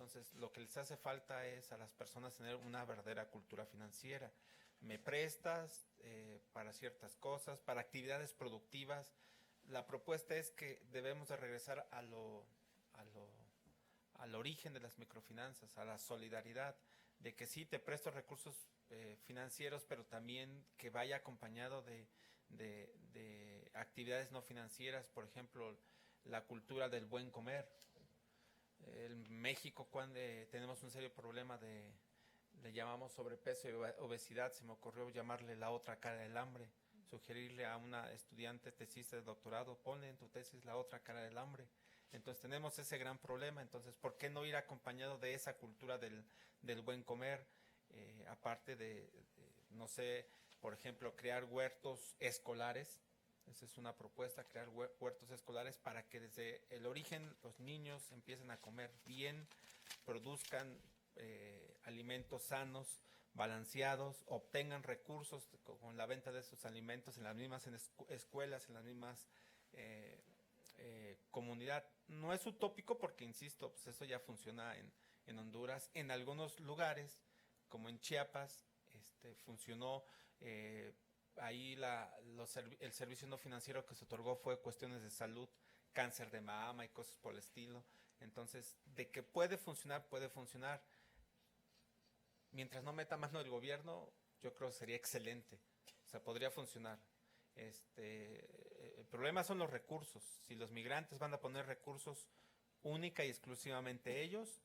Entonces, lo que les hace falta es a las personas tener una verdadera cultura financiera. Me prestas para ciertas cosas, para actividades productivas. La propuesta es que debemos de regresar al origen de las microfinanzas, a la solidaridad, de que sí te presto recursos financieros, pero también que vaya acompañado de actividades no financieras, por ejemplo, la cultura del buen comer. En México, cuando tenemos un serio problema le llamamos sobrepeso y obesidad, se me ocurrió llamarle la otra cara del hambre, sugerirle a una estudiante tesista de doctorado, ponle en tu tesis la otra cara del hambre. Entonces tenemos ese gran problema, entonces ¿por qué no ir acompañado de esa cultura del buen comer? Aparte no sé, por ejemplo, crear huertos escolares. Esa es una propuesta, crear huertos escolares para que desde el origen los niños empiecen a comer bien, produzcan alimentos sanos, balanceados, obtengan recursos con la venta de esos alimentos en las mismas escuelas, en las mismas comunidad. No es utópico porque, insisto, pues eso ya funciona en Honduras, en algunos lugares, como en Chiapas, funcionó. Ahí el servicio no financiero que se otorgó fue cuestiones de salud, cáncer de mama y cosas por el estilo. Entonces, de que puede funcionar, puede funcionar. Mientras no meta mano el gobierno, yo creo que sería excelente. O sea, podría funcionar. El problema son los recursos. Si los migrantes van a poner recursos única y exclusivamente ellos,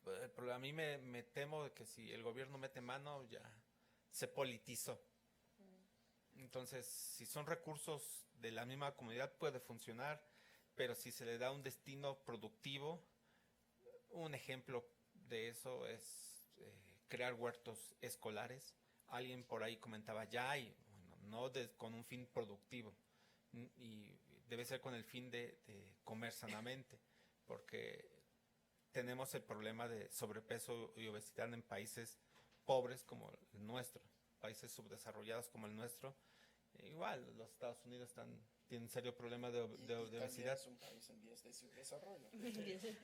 pero a mí me temo de que si el gobierno mete mano, ya se politizó. Entonces, si son recursos de la misma comunidad, puede funcionar, pero si se le da un destino productivo, un ejemplo de eso es crear huertos escolares. Alguien por ahí comentaba ya, y bueno, no con un fin productivo, y debe ser con el fin de comer sanamente, porque tenemos el problema de sobrepeso y obesidad en países pobres como el nuestro, países subdesarrollados como el nuestro. Igual, los Estados Unidos tienen un serio problema de obesidad. Es un país en vías de desarrollo.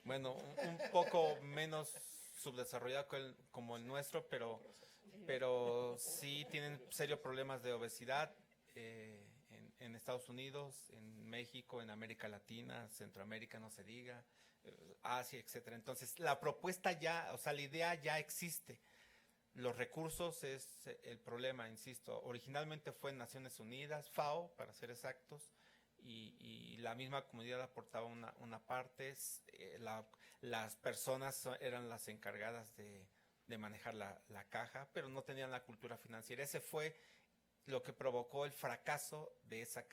Bueno, un poco menos subdesarrollado como el nuestro, pero sí tienen serios problemas de obesidad en Estados Unidos, en México, en América Latina, Centroamérica, no se diga, Asia, etcétera. Entonces, la propuesta ya, o sea, la idea ya existe. Los recursos es el problema, insisto. Originalmente fue en Naciones Unidas, FAO, para ser exactos, y la misma comunidad aportaba una parte. Las personas eran las encargadas de manejar la caja, pero no tenían la cultura financiera. Ese fue lo que provocó el fracaso de esas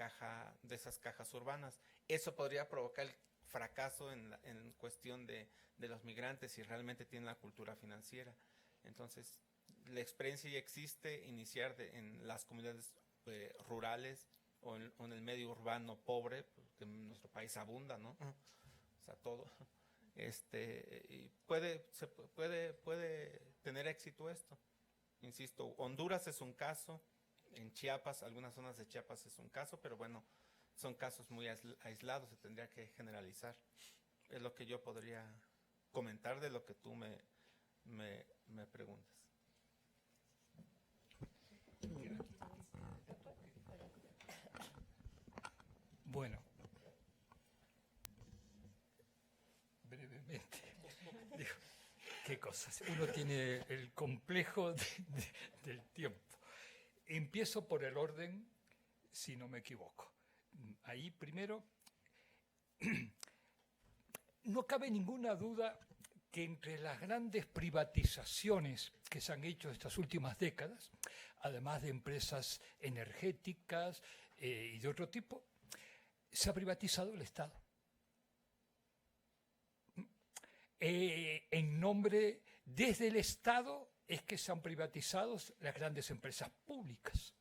cajas urbanas. Eso podría provocar el fracaso en cuestión de los migrantes si realmente tienen la cultura financiera. Entonces, la experiencia ya existe, iniciar en las comunidades rurales o en el medio urbano pobre, que en nuestro país abunda, ¿no? O sea, todo. Y puede tener éxito esto. Insisto, Honduras es un caso, en Chiapas, algunas zonas de Chiapas es un caso, pero bueno, son casos muy aislados, se tendría que generalizar. Es lo que yo podría comentar de lo que tú me preguntas. Bueno, brevemente, digo, qué cosas. Uno tiene el complejo del tiempo. Empiezo por el orden, si no me equivoco. Ahí primero, no cabe ninguna duda que entre las grandes privatizaciones que se han hecho estas últimas décadas, además de empresas energéticas y de otro tipo, se ha privatizado el Estado. En nombre, desde el Estado es que se han privatizado las grandes empresas públicas,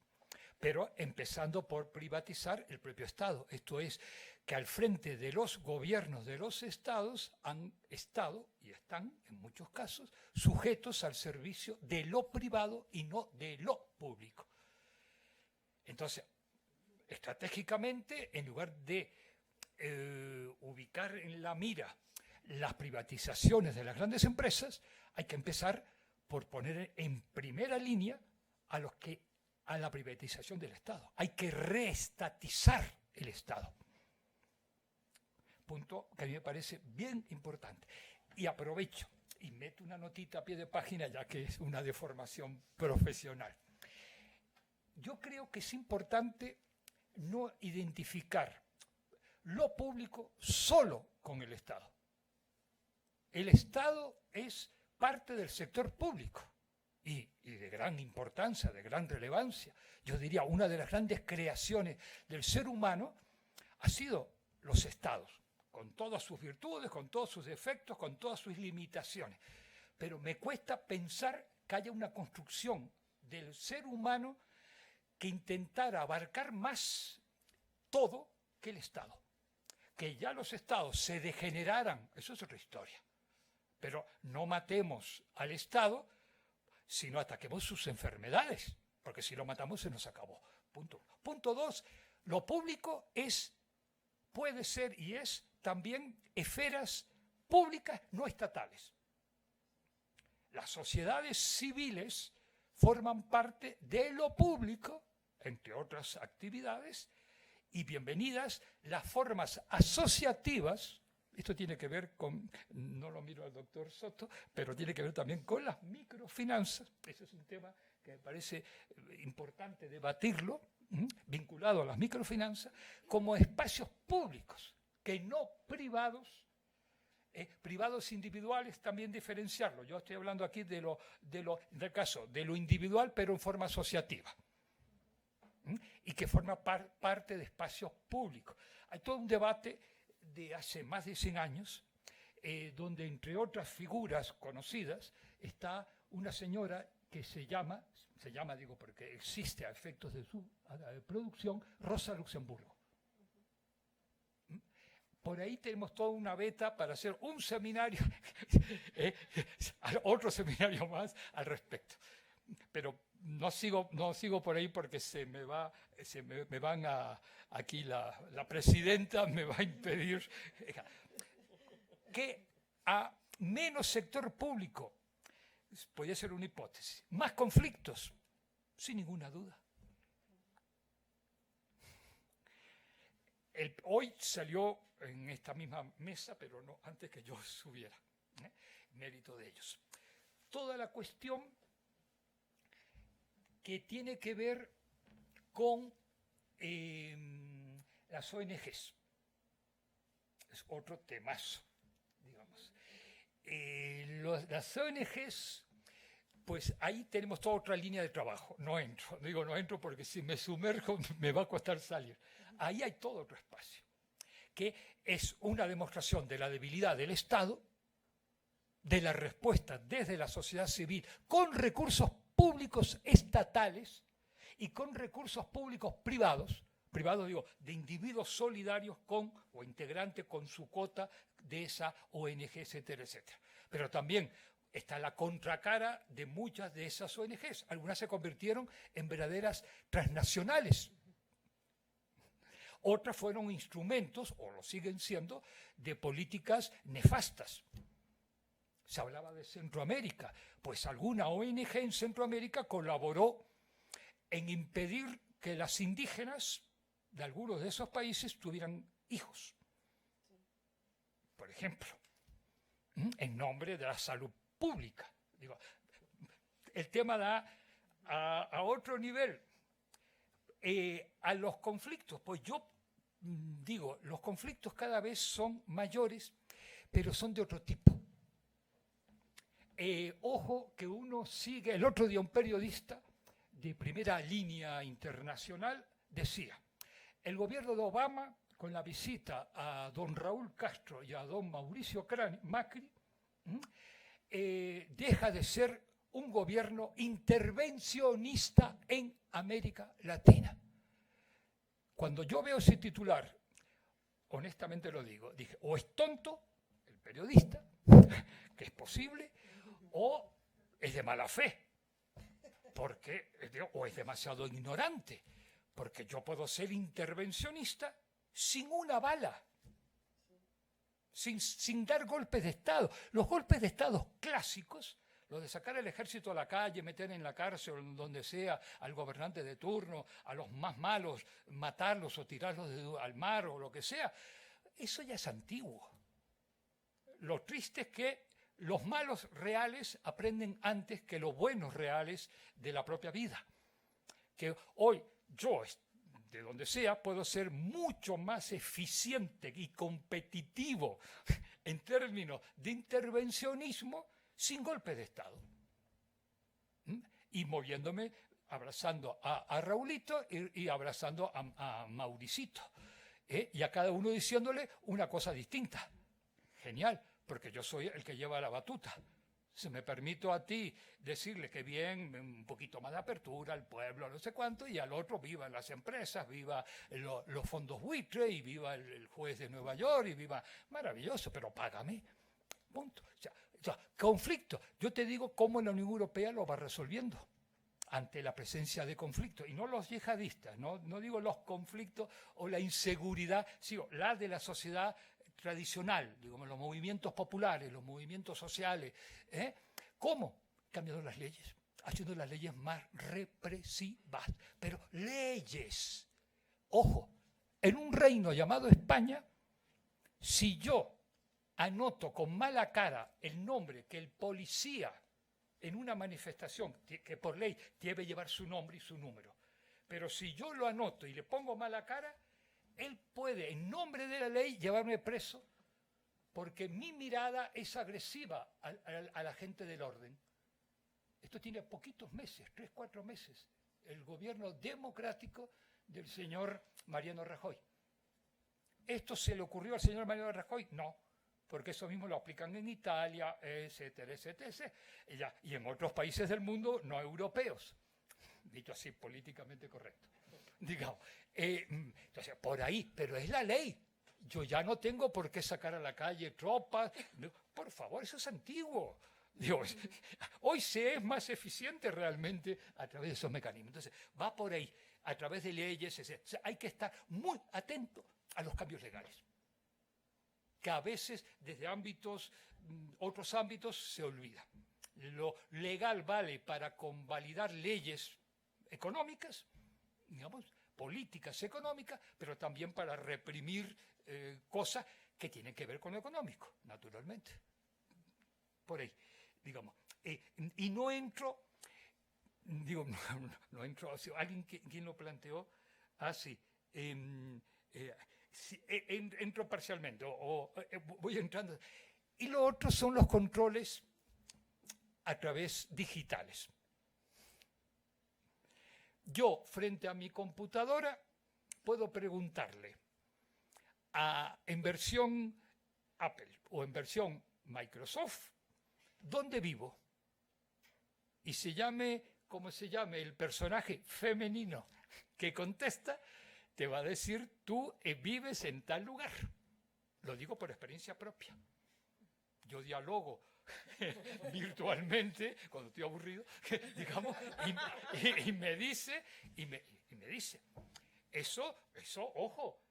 pero empezando por privatizar el propio Estado. Esto es, que al frente de los gobiernos de los estados han estado, y están en muchos casos, sujetos al servicio de lo privado y no de lo público. Entonces, estratégicamente, en lugar de ubicar en la mira las privatizaciones de las grandes empresas, hay que empezar por poner en primera línea a la privatización del Estado. Hay que reestatizar el Estado. Punto que a mí me parece bien importante. Y aprovecho y meto una notita a pie de página, ya que es una deformación profesional. Yo creo que es importante no identificar lo público solo con el Estado. El Estado es parte del sector público y de gran importancia, de gran relevancia. Yo diría, una de las grandes creaciones del ser humano ha sido los Estados, con todas sus virtudes, con todos sus defectos, con todas sus limitaciones. Pero me cuesta pensar que haya una construcción del ser humano que intentara abarcar más todo que el Estado. Que ya los Estados se degeneraran, eso es otra historia. Pero no matemos al Estado, sino ataquemos sus enfermedades, porque si lo matamos se nos acabó. Punto uno. Punto dos, lo público puede ser y es también esferas públicas no estatales. Las sociedades civiles forman parte de lo público, entre otras actividades, y bienvenidas las formas asociativas. Esto tiene que ver con, no lo miro al doctor Soto, pero tiene que ver también con las microfinanzas. Ese es un tema que me parece importante debatirlo, vinculado a las microfinanzas, como espacios públicos, que no privados, privados individuales también diferenciarlo. Yo estoy hablando aquí del caso de lo individual, pero en forma asociativa, y que forma parte de espacios públicos. Hay todo un debate de hace más de 100 años, donde entre otras figuras conocidas está una señora que se llama digo porque existe a efectos de su producción, Rosa Luxemburgo. Por ahí tenemos toda una beta para hacer un seminario, otro seminario más al respecto. Pero no sigo por ahí porque me van aquí la presidenta me va a impedir que a menos sector público, podría ser una hipótesis, más conflictos, sin ninguna duda. Hoy salió en esta misma mesa, pero no antes que yo subiera, mérito de ellos, toda la cuestión que tiene que ver con las ONGs. Es otro temazo, digamos. Las ONGs, pues ahí tenemos toda otra línea de trabajo. No entro porque si me sumerjo me va a costar salir. Ahí hay todo otro espacio, que es una demostración de la debilidad del Estado, de la respuesta desde la sociedad civil con recursos públicos estatales y con recursos públicos privados digo, de individuos solidarios con o integrantes con su cuota de esa ONG, etcétera, etcétera. Pero también está la contracara de muchas de esas ONGs. Algunas se convirtieron en verdaderas transnacionales. Otras fueron instrumentos, o lo siguen siendo, de políticas nefastas. Se hablaba de Centroamérica, pues alguna ONG en Centroamérica colaboró en impedir que las indígenas de algunos de esos países tuvieran hijos. Por ejemplo, en nombre de la salud pública. Digo, el tema da a otro nivel. A los conflictos, pues yo digo, los conflictos cada vez son mayores, pero son de otro tipo. Ojo que uno sigue, el otro día un periodista de primera línea internacional decía, el gobierno de Obama, con la visita a don Raúl Castro y a don Mauricio Macri, deja de ser un gobierno intervencionista en América Latina. Cuando yo veo ese titular, honestamente lo digo, dije, o es tonto el periodista, que es posible, o es de mala fe, o es demasiado ignorante, porque yo puedo ser intervencionista sin una bala. sin dar golpes de Estado. Los golpes de Estado clásicos, lo de sacar el ejército a la calle, meter en la cárcel o donde sea al gobernante de turno, a los más malos, matarlos o tirarlos al mar o lo que sea, eso ya es antiguo. Lo triste es que los malos reales aprenden antes que los buenos reales de la propia vida. Que hoy yo, de donde sea, puedo ser mucho más eficiente y competitivo en términos de intervencionismo sin golpe de Estado. Y moviéndome, abrazando a Raulito y abrazando a Mauricito. Y a cada uno diciéndole una cosa distinta. Genial, porque yo soy el que lleva la batuta. Se me permito a ti decirle que bien, un poquito más de apertura al pueblo, no sé cuánto, y al otro viva las empresas, viva los fondos buitre, y viva el juez de Nueva York, y viva... Maravilloso, pero págame. Punto. O sea, conflicto. Yo te digo cómo la Unión Europea lo va resolviendo ante la presencia de conflictos. Y no los yihadistas, no digo los conflictos o la inseguridad, sino la de la sociedad tradicional, digamos, los movimientos populares, los movimientos sociales. ¿Cómo? Cambiando las leyes, haciendo las leyes más represivas. Pero leyes. Ojo, en un reino llamado España, si yo anoto con mala cara el nombre que el policía en una manifestación, que por ley debe llevar su nombre y su número, pero si yo lo anoto y le pongo mala cara, él puede, en nombre de la ley, llevarme preso porque mi mirada es agresiva a la gente del orden. Esto tiene poquitos meses, 3, 4 meses, el gobierno democrático del señor Mariano Rajoy. ¿Esto se le ocurrió al señor Mariano Rajoy? No, porque eso mismo lo aplican en Italia, etcétera, etcétera, etcétera, y en otros países del mundo no europeos, dicho así, políticamente correcto. Digamos, entonces, por ahí, pero es la ley. Yo ya no tengo por qué sacar a la calle tropas. Por favor, eso es antiguo. Dios, hoy se es más eficiente realmente a través de esos mecanismos. Entonces, va por ahí, a través de leyes, etc. O sea, hay que estar muy atento a los cambios legales, que a veces desde otros ámbitos se olvida. Lo legal vale para convalidar leyes económicas, digamos, políticas económicas, pero también para reprimir cosas que tienen que ver con lo económico, naturalmente. Por ahí, digamos. Y no entro, digo, no entro, alguien quien lo planteó, sí, entro parcialmente, voy entrando. Y lo otro son los controles a través digitales. Yo, frente a mi computadora, puedo preguntarle en versión Apple o en versión Microsoft, ¿dónde vivo? Y se llame como se llame el personaje femenino que contesta, te va a decir, tú vives en tal lugar. Lo digo por experiencia propia. Yo dialogo virtualmente, cuando estoy aburrido, digamos, y me dice, eso, ojo,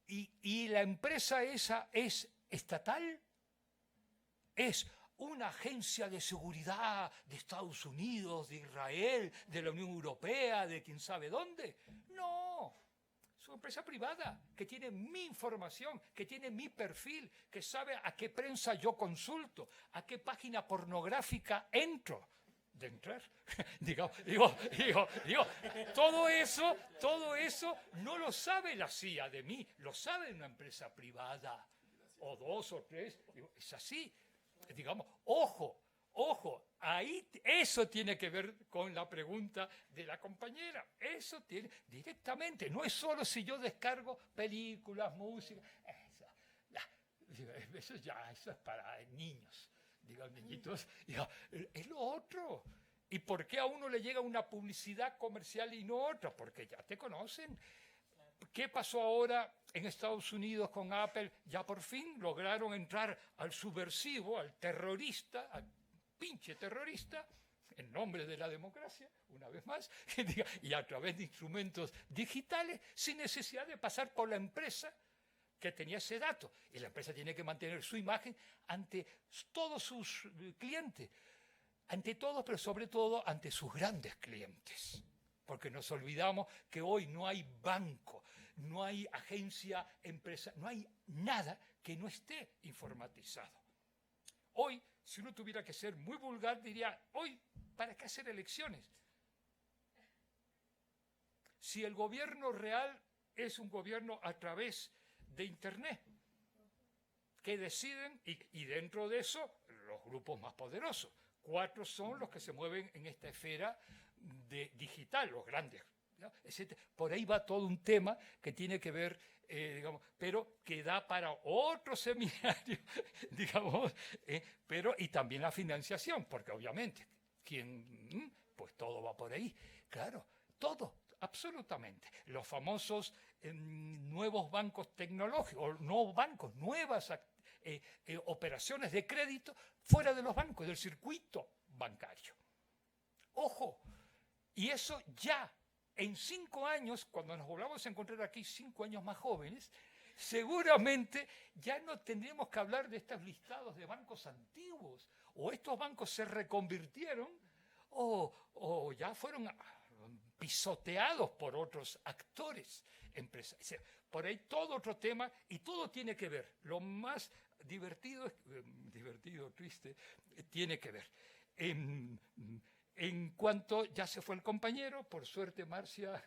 y la empresa esa es estatal, es una agencia de seguridad de Estados Unidos, de Israel, de la Unión Europea, de quién sabe dónde. No, es una empresa privada que tiene mi información, que tiene mi perfil, que sabe a qué prensa yo consulto, a qué página pornográfica entro. De entrar, digo, todo eso no lo sabe la CIA de mí, lo sabe una empresa privada, o 2 o 3, es así. Digamos, ojo, ahí eso tiene que ver con la pregunta de la compañera. Eso tiene directamente, no es solo si yo descargo películas, música, eso es para niños, digo, niñitos, es lo otro. ¿Y por qué a uno le llega una publicidad comercial y no otra? Porque ya te conocen. ¿Qué pasó ahora en Estados Unidos con Apple? Ya por fin lograron entrar al subversivo, al terrorista, al pinche terrorista, en nombre de la democracia, una vez más, y a través de instrumentos digitales, sin necesidad de pasar por la empresa que tenía ese dato. Y la empresa tiene que mantener su imagen ante todos sus clientes. Ante todos, pero sobre todo ante sus grandes clientes. Porque nos olvidamos que hoy no hay banco, no hay agencia, empresa, no hay nada que no esté informatizado. Hoy, si uno tuviera que ser muy vulgar, diría, hoy, ¿para qué hacer elecciones? Si el gobierno real es un gobierno a través de Internet, que deciden, y dentro de eso, los grupos más poderosos. 4 son los que se mueven en esta esfera digital, los grandes, ¿no? Por ahí va todo un tema que tiene que ver, digamos, pero que da para otro seminario, digamos, pero y también la financiación, porque obviamente, pues todo va por ahí, claro, todo, absolutamente. Los famosos nuevos bancos tecnológicos, o no bancos, nuevas operaciones de crédito fuera de los bancos, del circuito bancario. Ojo, y eso ya en 5 años, cuando nos volvamos a encontrar aquí 5 años más jóvenes, seguramente ya no tendríamos que hablar de estos listados de bancos antiguos, o estos bancos se reconvirtieron, o ya fueron pisoteados por otros actores empresariales. Por ahí todo otro tema, y todo tiene que ver. Lo más divertido, triste, tiene que ver. En cuanto ya se fue el compañero, por suerte Marcia,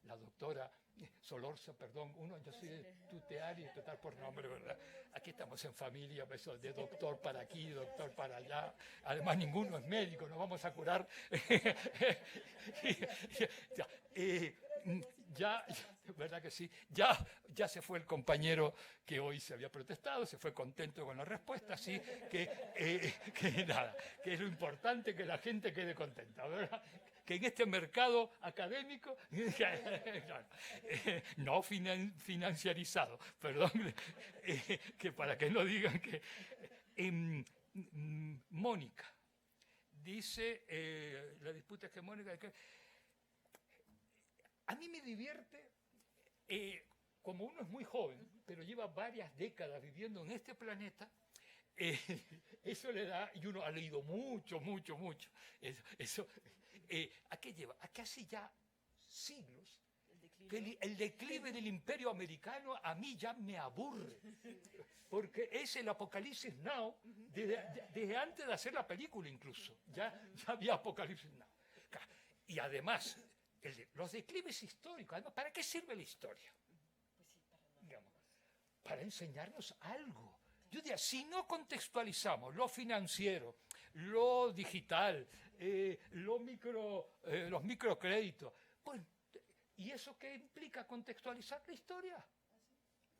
la doctora Solorza, perdón, yo soy de tutear y tratar por nombre, ¿verdad? Aquí estamos en familia, eso de doctor para aquí, doctor para allá. Además, ninguno es médico, nos vamos a curar. Ya, ¿verdad que sí? Ya se fue el compañero que hoy se había protestado, se fue contento con la respuesta, así que nada, que es lo importante que la gente quede contenta, ¿verdad? Que en este mercado académico, no financiarizado, perdón, que para que no digan que... Mónica, dice, la disputa hegemónica, a mí me divierte, como uno es muy joven, pero lleva varias décadas viviendo en este planeta, eso le da, y uno ha leído mucho, eso ¿a qué lleva? A que hace ya siglos que el declive del imperio americano a mí ya me aburre, porque es el Apocalipsis Now, desde antes de hacer la película incluso, ya había Apocalipsis Now. Y además, los declives históricos, además, ¿para qué sirve la historia? Digamos, para enseñarnos algo. Yo diría, si no contextualizamos lo financiero, lo digital, los microcréditos, pues, ¿y eso qué implica contextualizar la historia?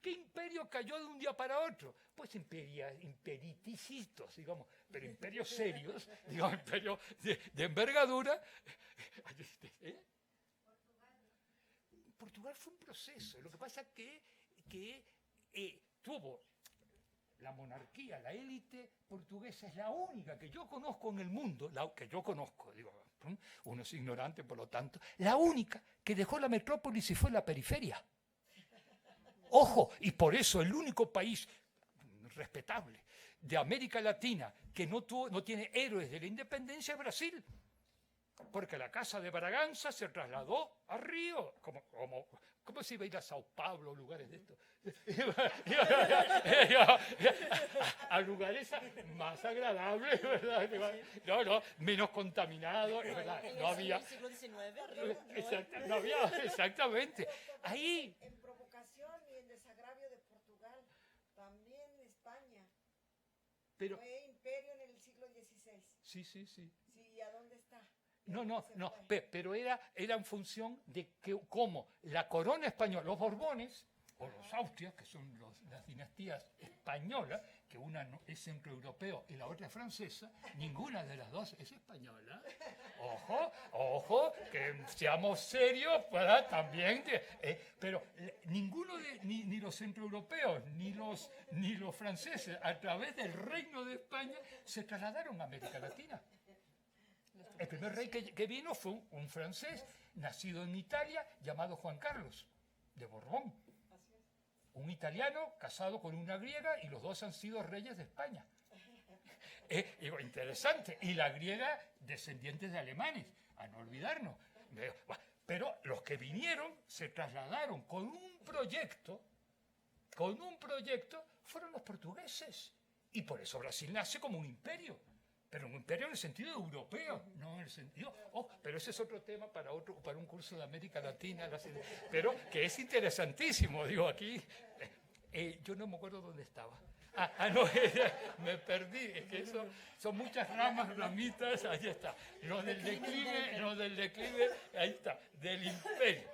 ¿Qué imperio cayó de un día para otro? Pues imperiticitos, digamos, pero imperios serios, digamos, imperios de envergadura. Portugal fue un proceso. Lo que pasa es que tuvo la monarquía, la élite portuguesa es la única que yo conozco en el mundo, que yo conozco, digo, uno es ignorante, por lo tanto, la única que dejó la metrópolis y fue la periferia. Ojo, y por eso el único país respetable de América Latina que no tiene héroes de la independencia es Brasil. Porque la casa de Braganza se trasladó a Río, ¿cómo se iba a ir a Sao Paulo, lugares de estos? A lugares más agradables, ¿verdad? No, menos contaminados, ¿verdad? No había... No había, exactamente. Ahí... En provocación y en desagravio de Portugal, también España. Pero, fue imperio en el siglo XVI. Sí. Sí, ¿a dónde está? No, pero era en función de que como la corona española, los Borbones, o los Austrias, que son las dinastías españolas, que una es centroeuropeo y la otra es francesa, ninguna de las dos es española. Ojo, que seamos serios para también, pero ninguno ni los centroeuropeos ni los franceses a través del Reino de España se trasladaron a América Latina. El primer rey que vino fue un francés, nacido en Italia, llamado Juan Carlos, de Borbón. un italiano casado con una griega y los dos han sido reyes de España. Digo, interesante. Y la griega, descendientes de alemanes, a no olvidarnos. Pero los que vinieron se trasladaron con un proyecto, fueron los portugueses. Y por eso Brasil nace como un imperio. Pero un imperio en el sentido europeo, no en el sentido... pero ese es otro tema para un curso de América Latina, pero que es interesantísimo, digo, aquí... yo no me acuerdo dónde estaba. No, me perdí, es que eso son muchas ramitas, ahí está. Lo del declive, ahí está, del imperio.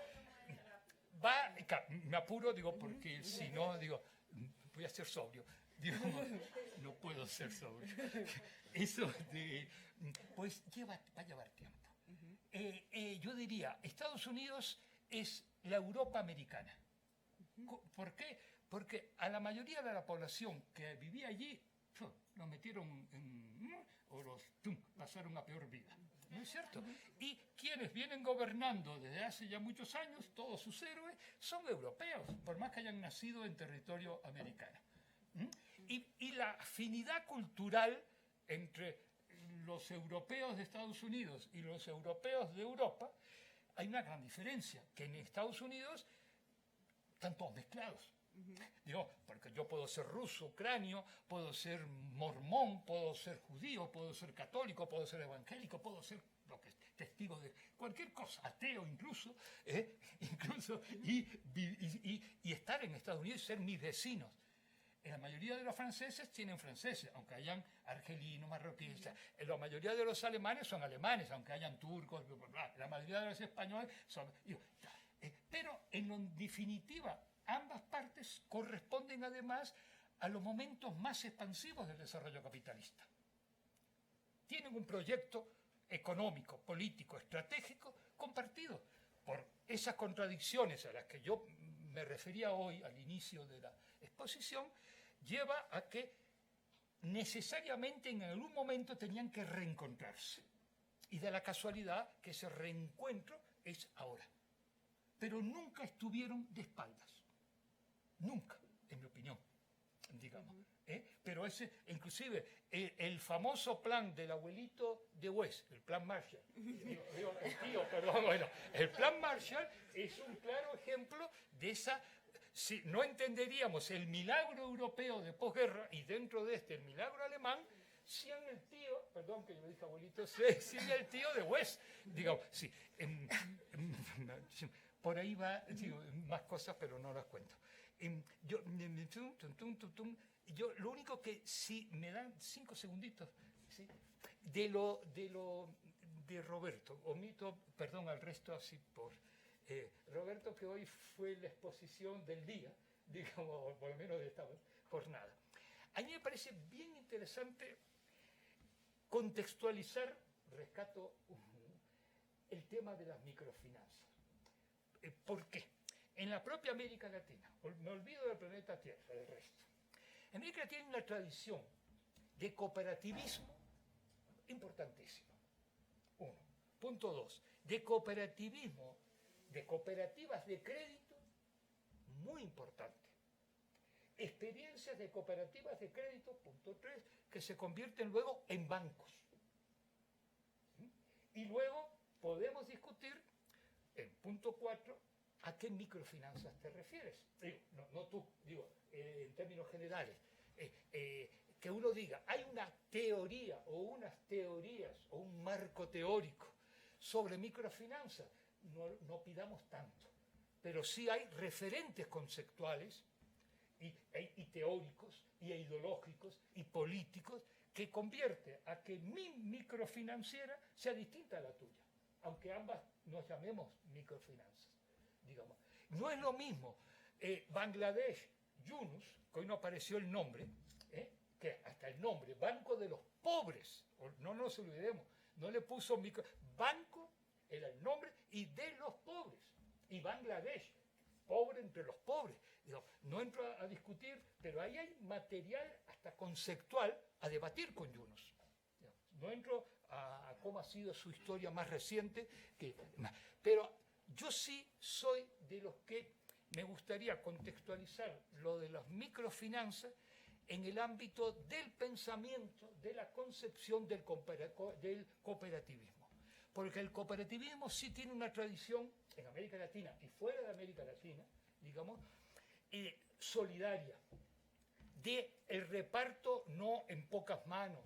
Me apuro, digo, porque si no, digo, voy a ser sobrio. Digo, no puedo ser sobrio. Eso pues va a llevar tiempo. Yo diría, Estados Unidos es la Europa americana. ¿Por qué? Porque a la mayoría de la población que vivía allí, los metieron pasaron a peor vida. ¿No es cierto? Y quienes vienen gobernando desde hace ya muchos años, todos sus héroes, son europeos, por más que hayan nacido en territorio americano. Y la afinidad cultural entre los europeos de Estados Unidos y los europeos de Europa, hay una gran diferencia, que en Estados Unidos están todos mezclados. Digo, porque yo puedo ser ruso, ucranio, puedo ser mormón, puedo ser judío, puedo ser católico, puedo ser evangélico, puedo ser testigo de cualquier cosa, ateo incluso, y estar en Estados Unidos y ser mis vecinos. La mayoría de los franceses tienen franceses, aunque hayan argelinos, marroquíes. La mayoría de los alemanes son alemanes, aunque hayan turcos. La mayoría de los españoles son... Pero en definitiva, ambas partes corresponden además a los momentos más expansivos del desarrollo capitalista. Tienen un proyecto económico, político, estratégico compartido por esas contradicciones a las que yo me refería hoy al inicio de la exposición, lleva a que necesariamente en algún momento tenían que reencontrarse. Y de la casualidad que ese reencuentro es ahora. Pero nunca estuvieron de espaldas. Nunca, en mi opinión, digamos. Pero inclusive, el famoso plan del abuelito de West, el plan Marshall, el plan Marshall es un claro ejemplo de esa... Si no entenderíamos el milagro europeo de posguerra y dentro de el milagro alemán, sin el tío, perdón que yo dije abuelito, sin el tío de West, digamos, sí. Por ahí va, digo, más cosas, pero no las cuento. Yo lo único que sí me dan 5 segunditos, ¿sí? de Roberto, omito, perdón, al resto así por... Roberto, que hoy fue la exposición del día, digamos, por lo menos de esta jornada. A mí me parece bien interesante contextualizar, rescato el tema de las microfinanzas. ¿Por qué? En la propia América Latina, me olvido del planeta Tierra, del resto. América Latina tiene una tradición de cooperativismo importantísima. 1. Punto 2. De cooperativismo, de cooperativas de crédito, muy importante. Experiencias de cooperativas de crédito, punto 3, que se convierten luego en bancos. Y luego podemos discutir, en punto 4, ¿a qué microfinanzas te refieres? No tú, digo, en términos generales. Que uno diga, hay una teoría o unas teorías o un marco teórico sobre microfinanzas. No pidamos tanto, pero sí hay referentes conceptuales y teóricos y ideológicos y políticos que convierte a que mi microfinanciera sea distinta a la tuya, aunque ambas nos llamemos microfinanzas, digamos. No es lo mismo Bangladesh, Yunus, que hoy no apareció el nombre, que hasta el nombre, Banco de los Pobres, no nos olvidemos, no le puso Banco, era el nombre, y de los pobres. Y Bangladesh, pobre entre los pobres. Digo, no entro a discutir, pero ahí hay material hasta conceptual a debatir con Yunus. No entro a cómo ha sido su historia más reciente, pero yo sí soy de los que me gustaría contextualizar lo de las microfinanzas en el ámbito del pensamiento, de la concepción del cooperativismo. Porque el cooperativismo sí tiene una tradición en América Latina y fuera de América Latina, digamos, solidaria, de el reparto no en pocas manos,